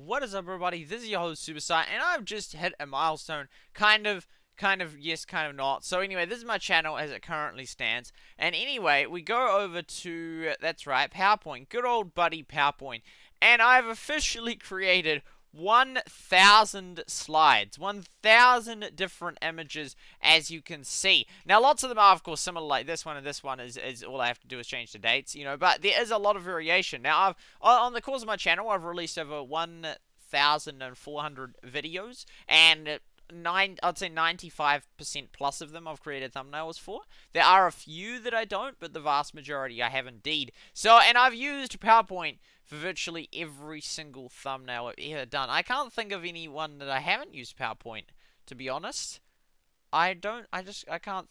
What is up, everybody? This is your host, Superstar, and I've just hit a milestone. Yes, kind of not. So anyway, this is my channel as it currently stands. And anyway, we go over to, that's right, PowerPoint. Good old buddy PowerPoint. And I've officially created 1,000 slides, 1,000 different images, as you can see. Now, lots of them are, of course, similar, like this one, and this one is all I have to do is change the dates, but there is a lot of variation. Now, on the course of my channel, I've released over 1,400 videos, and I'd say 95% plus of them I've created thumbnails for. There are a few that I don't, but the vast majority I have indeed. And I've used PowerPoint for virtually every single thumbnail I've ever done. I can't think of any one that I haven't used PowerPoint, to be honest. I can't,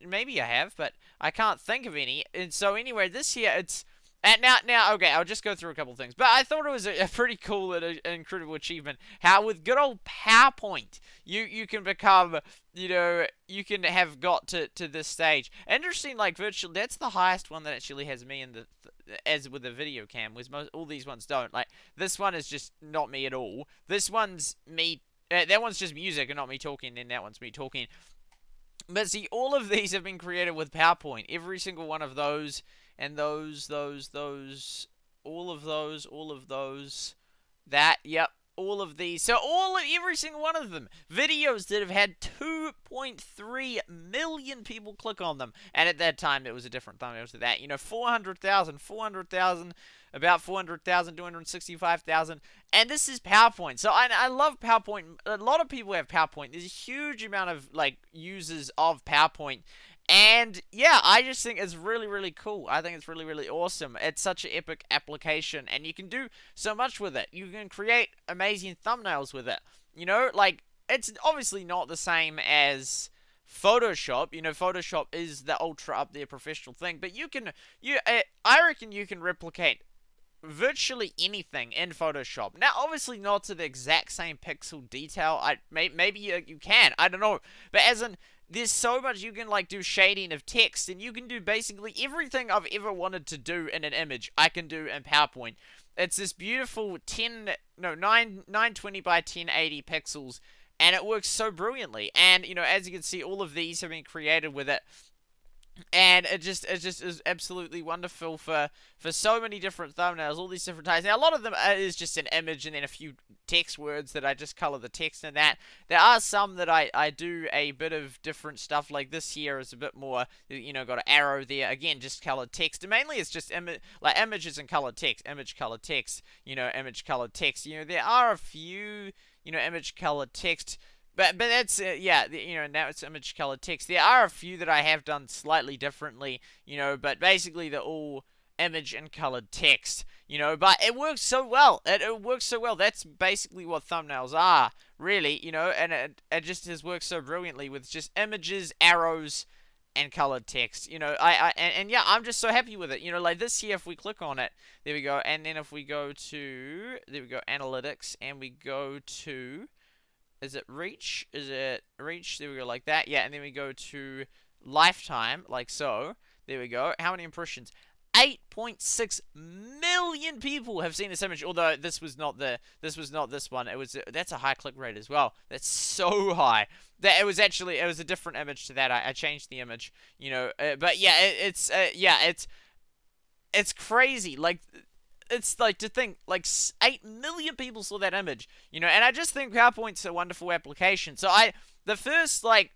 maybe I have, but I can't think of any. And so anyway, this year it's, and now, okay, I'll just go through a couple of things. But I thought it was a pretty cool and an incredible achievement. How with good old PowerPoint, you can become, you can have got to this stage. Interesting, like virtually, that's the highest one that actually has me in the, as with the video cam, whereas all these ones don't. Like, this one is just not me at all. This one's me, that one's just music and not me talking, and that one's me talking. But see, all of these have been created with PowerPoint. Every single one of those, and those, all of those, that, yep, all of these. So every single one of them, videos that have had 2.3 million people click on them. And at that time, it was a different thumbnail to that. 400,000, about 400,000, 265,000. And this is PowerPoint. So I love PowerPoint. A lot of people have PowerPoint. There's a huge amount of, users of PowerPoint. And yeah, I just think it's really, really cool. I think it's really, really awesome. It's such an epic application, and you can do so much with it. You can create amazing thumbnails with it. It's obviously not the same as Photoshop. Photoshop is the ultra up there professional thing, but I reckon you can replicate virtually anything in Photoshop. Now, obviously not to the exact same pixel detail. Maybe you can. I don't know. But there's so much you can do shading of text, and you can do basically everything I've ever wanted to do in an image. I can do in PowerPoint. It's this beautiful 920 by 1080 pixels, and it works so brilliantly. And as you can see, all of these have been created with it. And it just is absolutely wonderful for so many different thumbnails, all these different types. Now, a lot of them is just an image and then a few text words that I just color the text in that. There are some that I do a bit of different stuff, like this here is a bit more, got an arrow there. Again, just colored text. And mainly it's just images and colored text. Image colored text, image colored text. There are a few, image colored text. But that's, now it's image colored text. There are a few that I have done slightly differently, but basically they're all image and colored text, but it works so well. It works so well. That's basically what thumbnails are, really, and it just has worked so brilliantly with just images, arrows, and colored text. Yeah, I'm just so happy with it. Like this here, if we click on it, there we go, and then if we go to, there we go, analytics, and we go to, is it reach? There we go, like that. Yeah, and then we go to lifetime, like so. There we go. How many impressions? 8.6 million people have seen this image. Although this was not this one. That's a high click rate as well. That's so high. That it was a different image to that. I changed the image. But yeah, it's crazy. It's to think 8 million people saw that image, and I just think PowerPoint's a wonderful application. So the first a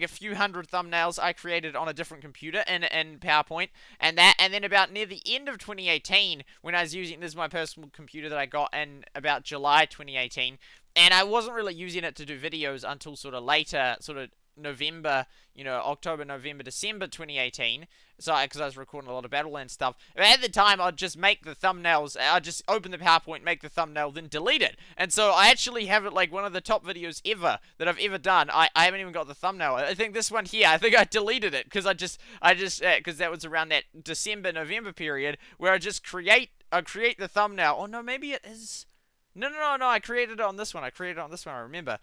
few hundred thumbnails I created on a different computer in PowerPoint, and then about near the end of 2018, when I was using, this is my personal computer that I got in about July 2018, and I wasn't really using it to do videos until sort of later, sort of November, October, November, December 2018. So, because I was recording a lot of Battleland stuff. At the time, I'd just make the thumbnails. I'd just open the PowerPoint, make the thumbnail, then delete it. And so I actually have it like one of the top videos ever that I've ever done. I haven't even got the thumbnail. I think this one here, I think I deleted it because because that was around that December, November period where I create the thumbnail. Oh no, maybe it is. No, I created it on this one. I remember.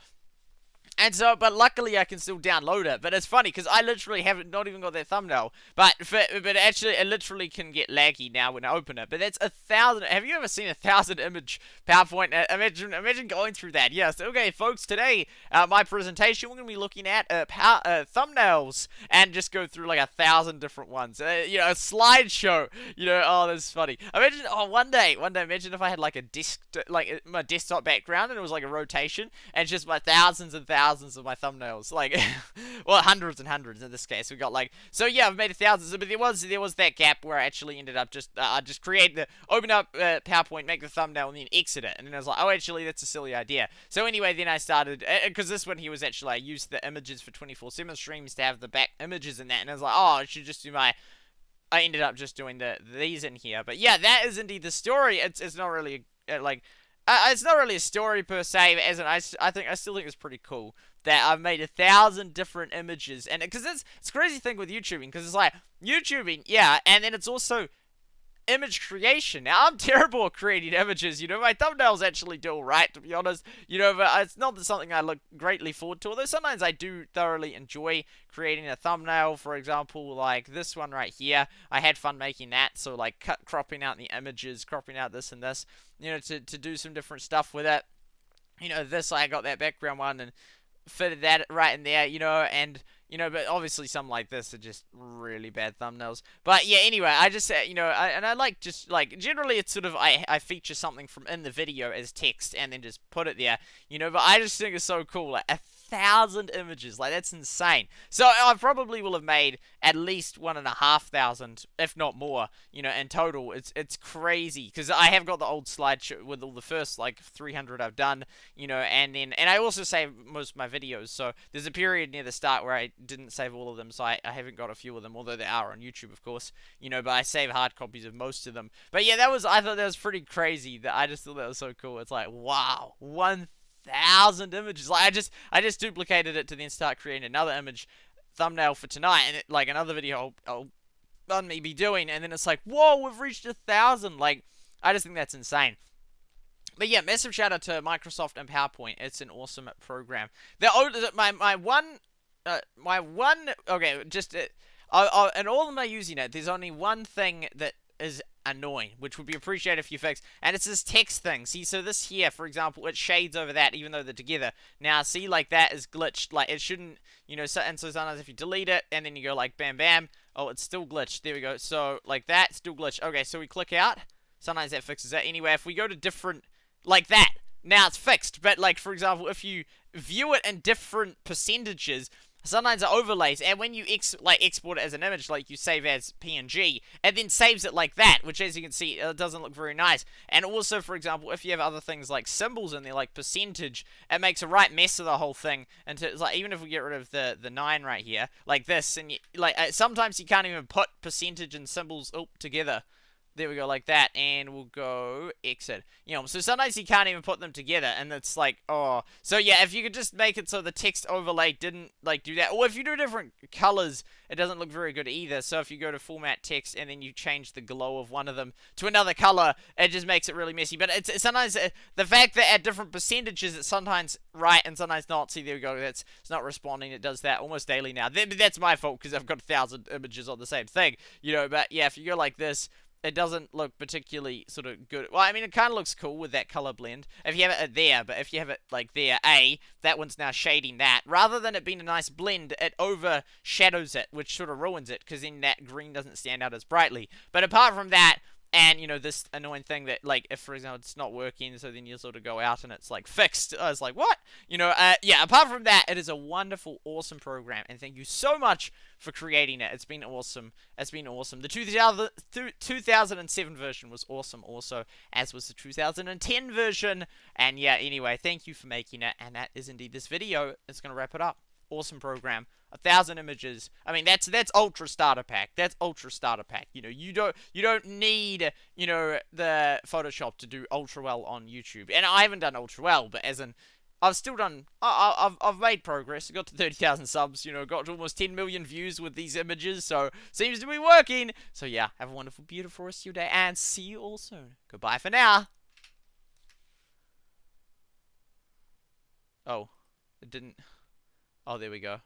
And so, but luckily I can still download it. But it's funny because I literally haven't not even got that thumbnail. But actually, it literally can get laggy now when I open it. But that's 1,000. Have you ever seen 1,000 image PowerPoint? Imagine going through that. Yes. Okay, folks. Today, my presentation, we're gonna be looking at thumbnails and just go through like 1,000 different ones. You know, a slideshow. You know, oh, that's funny. Imagine, oh, one day, imagine if I had like a my desktop background and it was like a rotation and just my thousands and thousands of my thumbnails, like, well, hundreds and hundreds in this case. We got like, so yeah, I've made thousands, but there was that gap where I actually ended up just open up PowerPoint, make the thumbnail, and then exit it, and then I was like, oh, actually, that's a silly idea. So anyway, then I started, because this one here was actually, I used the images for 24/7 streams to have the back images in that, and I was like, oh, I should just do I ended up just doing these in here. But yeah, that is indeed the story. It's not really it's not really a story per se, as in I still think it's pretty cool that I've made 1,000 different images, and because it's a crazy thing with YouTubing, because it's like YouTubing, yeah, and then it's also image creation. Now, I'm terrible at creating images, you know, my thumbnails actually do alright, to be honest, you know, but it's not something I look greatly forward to, although sometimes I do thoroughly enjoy creating a thumbnail. For example, like this one right here, I had fun making that, so like cropping out the images, cropping out this and this, you know, to do some different stuff with it. You know, this, I got that background one and fitted that right in there, you know, and you know, but obviously some like this are just really bad thumbnails. But yeah, anyway, I just you know, I like just like generally it's sort of I feature something from in the video as text and then just put it there, you know. But I just think it's so cool, like 1,000 images, like that's insane. So I probably will have made at least 1,500, if not more, you know, in total. It's crazy because I have got the old slideshow with all the first like 300 I've done, you know, and I also save most of my videos. So there's a period near the start where I didn't save all of them, so I haven't got a few of them, although they are on YouTube, of course, you know. But I save hard copies of most of them. But yeah, I thought that was pretty crazy. That I just thought that was so cool. It's like, wow, 1,000 images. Like I just duplicated it to then start creating another image thumbnail for tonight, and like another video I'll on me be doing, and then it's like, whoa, we've reached 1,000. Like, I just think that's insane. But yeah, massive shout out to Microsoft and PowerPoint. It's an awesome program. My one okay, just and all of my using it, there's only one thing that is annoying, which would be appreciated if you fix, and it's this text thing. See, so this here, for example, it shades over that even though they're together. Now, see, like that is glitched. Like it shouldn't, you know. And so sometimes if you delete it and then you go like bam bam, oh, it's still glitched. There we go. So like that, still glitched. Okay, so we click out. Sometimes that fixes it. Anyway, if we go to different like that, now it's fixed. But like for example, if you view it in different percentages, sometimes it overlays, and when you export it as an image, like you save as PNG, it then saves it like that, which as you can see, it doesn't look very nice. And also, for example, if you have other things like symbols in there, like percentage, it makes a right mess of the whole thing. And it's like, even if we get rid of the 9 right here, like this, and sometimes you can't even put percentage and symbols together. There we go, like that, and we'll go exit. You know, so sometimes you can't even put them together, and it's like, oh. So yeah, if you could just make it so the text overlay didn't, like, do that. Or if you do different colors, it doesn't look very good either. So if you go to format text, and then you change the glow of one of them to another color, it just makes it really messy. But it's sometimes, the fact that at different percentages, it's sometimes right, and sometimes not. See, there we go, it's not responding. It does that almost daily now. That's my fault, because I've got 1,000 images on the same thing. You know, but yeah, if you go like this, it doesn't look particularly sort of good. Well, I mean, it kind of looks cool with that color blend if you have it there, but if you have it like there, that one's now shading that. Rather than it being a nice blend, it overshadows it, which sort of ruins it, because then that green doesn't stand out as brightly. But apart from that, and, you know, this annoying thing that, like, if, for example, it's not working, so then you sort of go out and it's, like, fixed. I was like, what? You know, yeah, apart from that, it is a wonderful, awesome program, and thank you so much for creating it. It's been awesome. It's been awesome. The 2007 version was awesome also, as was the 2010 version. And, yeah, anyway, thank you for making it, and that is indeed this video. It's going to wrap it up. Awesome program. 1,000 images. I mean, that's ultra starter pack. That's ultra starter pack. You know, you don't need, you know, the Photoshop to do ultra well on YouTube. And I haven't done ultra well, but as in, I've still done. I've made progress. I got to 30,000 subs. You know, got to almost 10 million views with these images. So seems to be working. So yeah, have a wonderful, beautiful rest of your day, and see you all soon. Goodbye for now. Oh. It didn't. Oh, there we go.